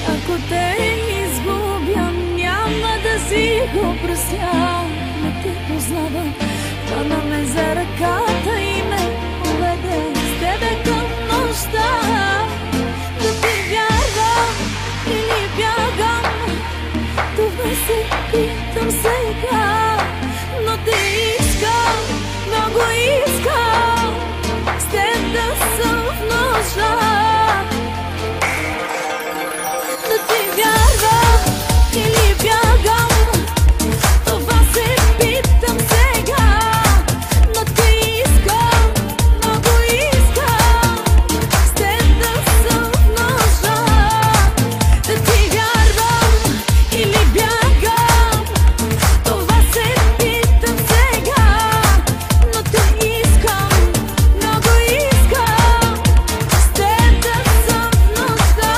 Ако те изгубя, няма да си го простя. Не те познавам, хвана ме за ръката и ме поведе с тебе към нощта. Да ти вярвам или бягам, това се питам сега. Но те искам, много искам с теб да съм в нощта. Да ти вярвам или бягам, това се питам сега. Но те искам, много искам с теб да съм в нощта. Да ти вярвам или бягам, това се питам сега. Но те искам, много искам с теб да съм в нощта.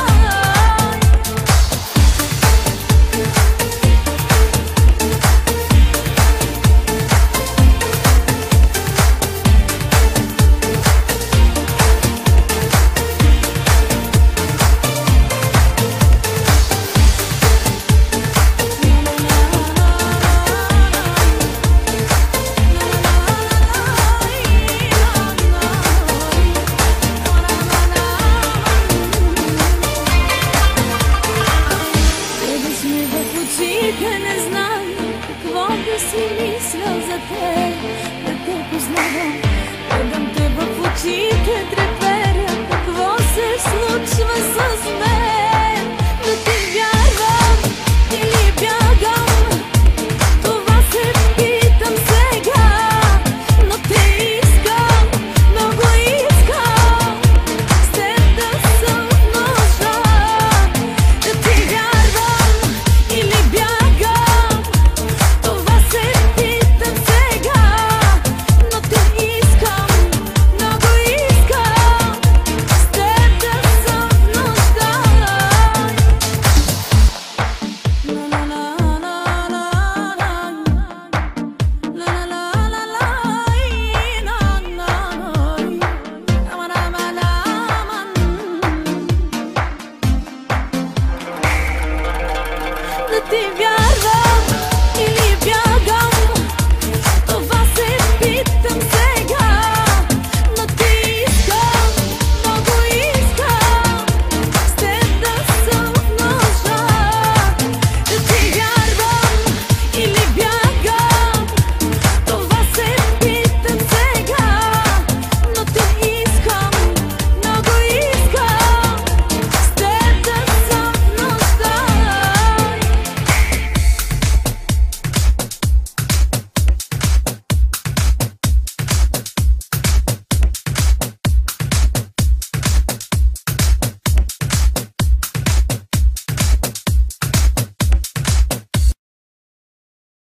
Гледаш ми в очите, не знам какво да си мисля за теб.